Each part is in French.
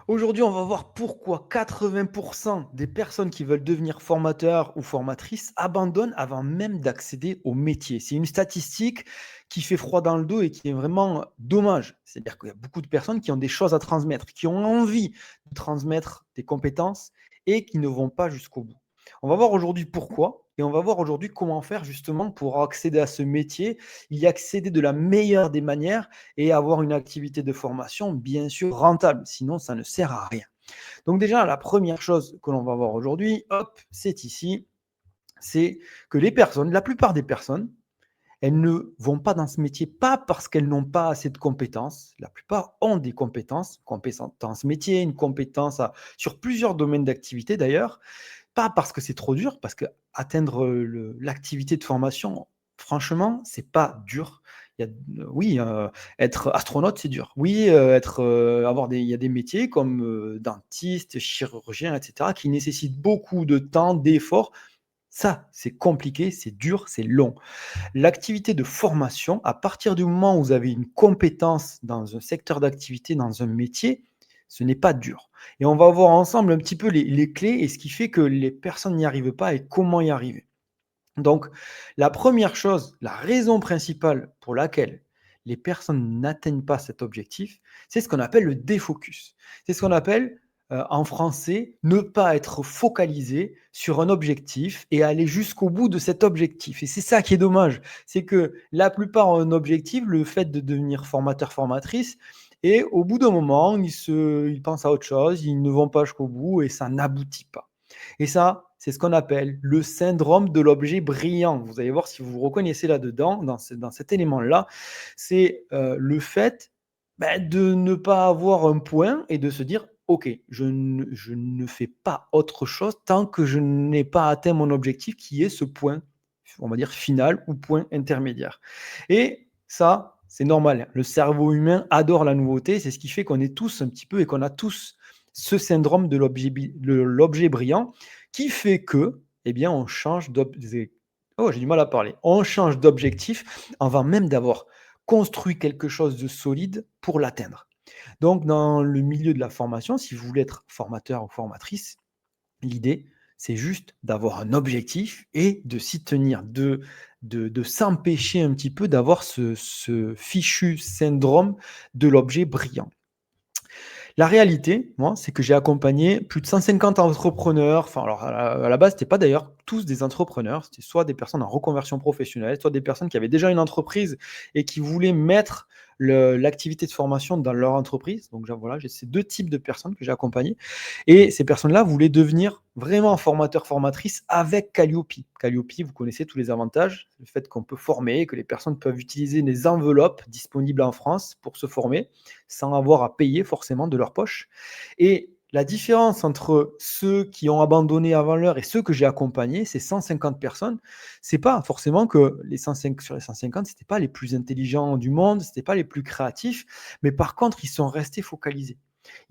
Aujourd'hui, on va voir pourquoi 80% des personnes qui veulent devenir formateurs ou formatrices abandonnent avant même d'accéder au métier. C'est une statistique qui fait froid dans le dos et qui est vraiment dommage. C'est-à-dire qu'il y a beaucoup de personnes qui ont des choses à transmettre, qui ont envie de transmettre des compétences et qui ne vont pas jusqu'au bout. On va voir aujourd'hui pourquoi et on va voir aujourd'hui comment faire justement pour accéder à ce métier, y accéder de la meilleure des manières et avoir une activité de formation, bien sûr, rentable. Sinon, ça ne sert à rien. Donc déjà, la première chose que l'on va voir aujourd'hui, hop, c'est ici, c'est que les personnes, la plupart des personnes, elles ne vont pas dans ce métier, pas parce qu'elles n'ont pas assez de compétences. La plupart ont des compétences métier, une compétence sur plusieurs domaines d'activité d'ailleurs, pas parce que c'est trop dur, parce que atteindre l'activité de formation, franchement, c'est pas dur. Il y a, oui, être astronaute, c'est dur. Oui, il y a des métiers comme dentiste, chirurgien, etc., qui nécessitent beaucoup de temps, d'efforts. Ça, c'est compliqué, c'est dur, c'est long. L'activité de formation, à partir du moment où vous avez une compétence dans un secteur d'activité, dans un métier, ce n'est pas dur. Et on va voir ensemble un petit peu les clés et ce qui fait que les personnes n'y arrivent pas et comment y arriver. Donc, la première chose, la raison principale pour laquelle les personnes n'atteignent pas cet objectif, c'est ce qu'on appelle le défocus. C'est ce qu'on appelle en français ne pas être focalisé sur un objectif et aller jusqu'au bout de cet objectif. Et c'est ça qui est dommage, c'est que la plupart ont un objectif, le fait de devenir formateur, formatrice, et au bout d'un moment, ils pensent à autre chose, ils ne vont pas jusqu'au bout et ça n'aboutit pas. Et ça, c'est ce qu'on appelle le syndrome de l'objet brillant. Vous allez voir si vous vous reconnaissez là-dedans, dans cet élément-là. C'est le fait de ne pas avoir un point et de se dire, OK, je ne fais pas autre chose tant que je n'ai pas atteint mon objectif qui est ce point, on va dire final ou point intermédiaire. Et ça, c'est normal. Le cerveau humain adore la nouveauté. C'est ce qui fait qu'on est tous un petit peu et qu'on a tous ce syndrome de l'objet brillant qui fait que, eh bien, on change d'objectif. Oh, j'ai du mal à parler. On change d'objectif avant même d'avoir construit quelque chose de solide pour l'atteindre. Donc, dans le milieu de la formation, si vous voulez être formateur ou formatrice, l'idée, c'est juste d'avoir un objectif et de s'y tenir, de s'empêcher un petit peu d'avoir ce fichu syndrome de l'objet brillant. La réalité, moi, c'est que j'ai accompagné plus de 150 entrepreneurs. Enfin, alors à la base, c'était pas d'ailleurs tous des entrepreneurs, c'était soit des personnes en reconversion professionnelle, soit des personnes qui avaient déjà une entreprise et qui voulaient mettre l'activité de formation dans leur entreprise. Donc voilà, j'ai ces deux types de personnes que j'ai accompagnées. Et ces personnes-là voulaient devenir vraiment formateurs, formatrices avec Calliope. Calliope, vous connaissez tous les avantages, le fait qu'on peut former, que les personnes peuvent utiliser des enveloppes disponibles en France pour se former sans avoir à payer forcément de leur poche. Et la différence entre ceux qui ont abandonné avant l'heure et ceux que j'ai accompagnés, ces 150 personnes, c'est pas forcément que les 105 sur les 150, c'était pas les plus intelligents du monde, c'était pas les plus créatifs, mais par contre, ils sont restés focalisés.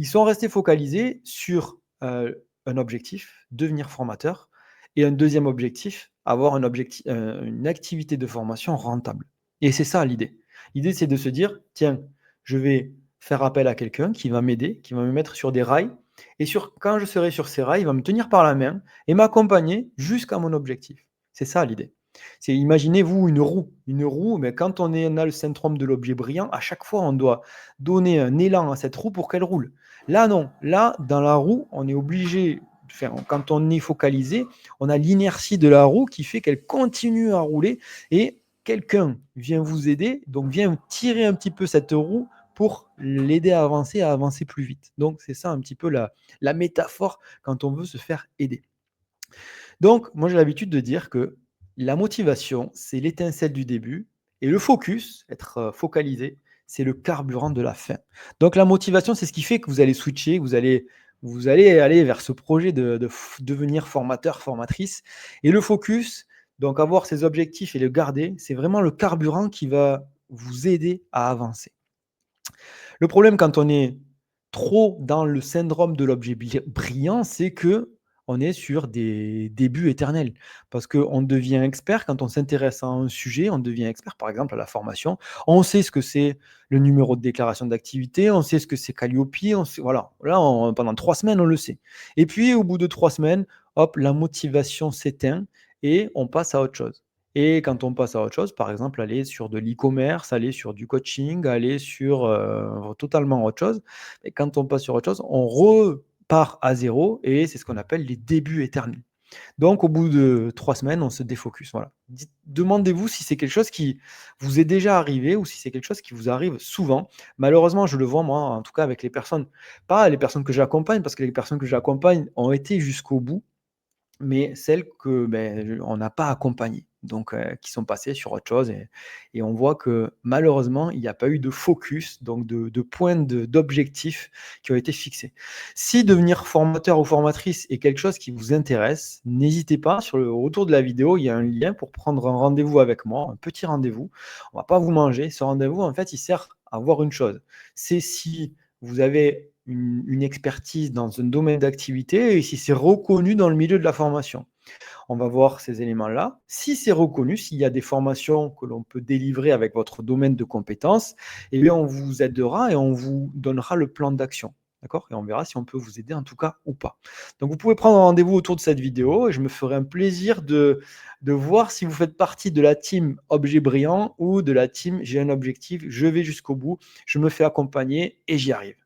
Ils sont restés focalisés sur un objectif, devenir formateur, et un deuxième objectif, avoir une activité de formation rentable. Et c'est ça l'idée. L'idée, c'est de se dire, tiens, je vais faire appel à quelqu'un qui va m'aider, qui va me mettre sur des rails, et quand je serai sur ces rails, il va me tenir par la main et m'accompagner jusqu'à mon objectif. C'est ça l'idée. C'est imaginez-vous une roue, mais quand on a le syndrome de l'objet brillant, à chaque fois on doit donner un élan à cette roue pour qu'elle roule. Là non, là dans la roue, on est obligé, enfin, quand on est focalisé, on a l'inertie de la roue qui fait qu'elle continue à rouler et quelqu'un vient vous aider, donc vient tirer un petit peu cette roue pour l'aider à avancer plus vite. Donc c'est ça un petit peu la métaphore quand on veut se faire aider. Donc moi j'ai l'habitude de dire que la motivation, c'est l'étincelle du début et le focus, être focalisé, c'est le carburant de la fin. Donc la motivation, c'est ce qui fait que vous allez switcher, vous allez aller vers ce projet de devenir formateur, formatrice. Et le focus, donc avoir ces objectifs et le garder, c'est vraiment le carburant qui va vous aider à avancer. Le problème quand on est trop dans le syndrome de l'objet brillant, c'est que on est sur des débuts éternels. Parce qu'on devient expert quand on s'intéresse à un sujet, on devient expert, par exemple, à la formation. On sait ce que c'est le numéro de déclaration d'activité, on sait ce que c'est Calliope, on sait, voilà. Là, pendant 3 semaines, on le sait. Et puis, au bout de 3 semaines, hop, la motivation s'éteint et on passe à autre chose. Et quand on passe à autre chose, par exemple, aller sur de l'e-commerce, aller sur du coaching, aller sur totalement autre chose. Et quand on passe sur autre chose, on repart à zéro et c'est ce qu'on appelle les débuts éternels. Donc, au bout de 3 semaines, on se défocus. Voilà. Demandez-vous si c'est quelque chose qui vous est déjà arrivé ou si c'est quelque chose qui vous arrive souvent. Malheureusement, je le vois, moi, en tout cas, avec les personnes, pas les personnes que j'accompagne, parce que les personnes que j'accompagne ont été jusqu'au bout, mais celles que, ben, on n'a pas accompagnées, donc qui sont passées sur autre chose et on voit que malheureusement, il n'y a pas eu de focus, donc de points d'objectifs qui ont été fixés. Si devenir formateur ou formatrice est quelque chose qui vous intéresse, n'hésitez pas, sur le retour de la vidéo, il y a un lien pour prendre un rendez-vous avec moi, un petit rendez-vous. On va pas vous manger. Ce rendez-vous, en fait, il sert à voir une chose, c'est si vous avez une expertise dans un domaine d'activité et si c'est reconnu dans le milieu de la formation. On va voir ces éléments-là. Si c'est reconnu, s'il y a des formations que l'on peut délivrer avec votre domaine de compétences, eh bien, on vous aidera et on vous donnera le plan d'action. D'accord? Et on verra si on peut vous aider en tout cas ou pas. Donc, vous pouvez prendre un rendez-vous autour de cette vidéo et je me ferai un plaisir de voir si vous faites partie de la team Objet Brillant ou de la team J'ai un objectif, je vais jusqu'au bout, je me fais accompagner et j'y arrive.